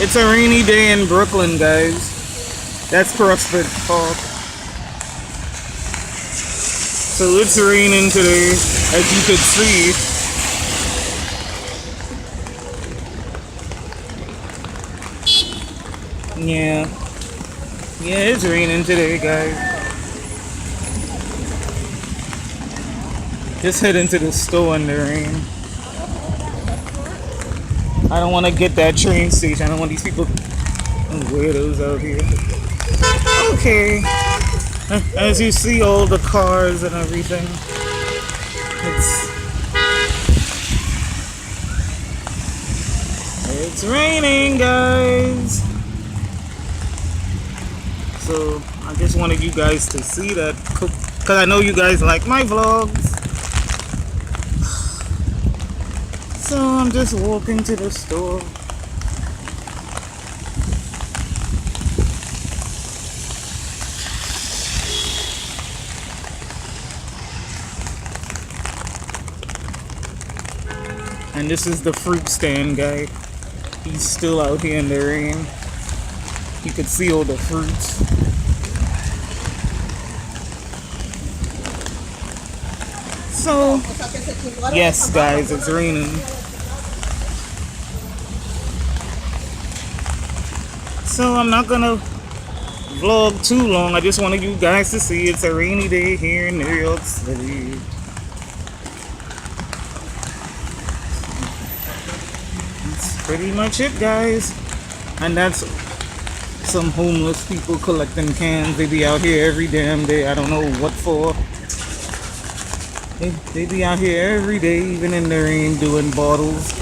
It's a rainy day in Brooklyn, guys. That's Prospect Park. So it's raining today, as you could see. Yeah. Yeah, it's raining today, guys. Just head into the store in the rain. I don't want to get that train station. I don't want these people weirdos out here. Okay. As you see all the cars and everything. It's raining, guys. So I just wanted you guys to see that, because I know you guys like my vlogs. So I'm just walking to the store. And this is the fruit stand guy. He's still out here in the rain. You could see all the fruits. So, yes guys, it's raining. So I'm not gonna vlog too long. I just wanted you guys to see it's a rainy day here in New York City. That's pretty much it, guys. And that's some homeless people collecting cans. They be out here every damn day. I don't know what for. They be out here every day, even in the rain, doing bottles.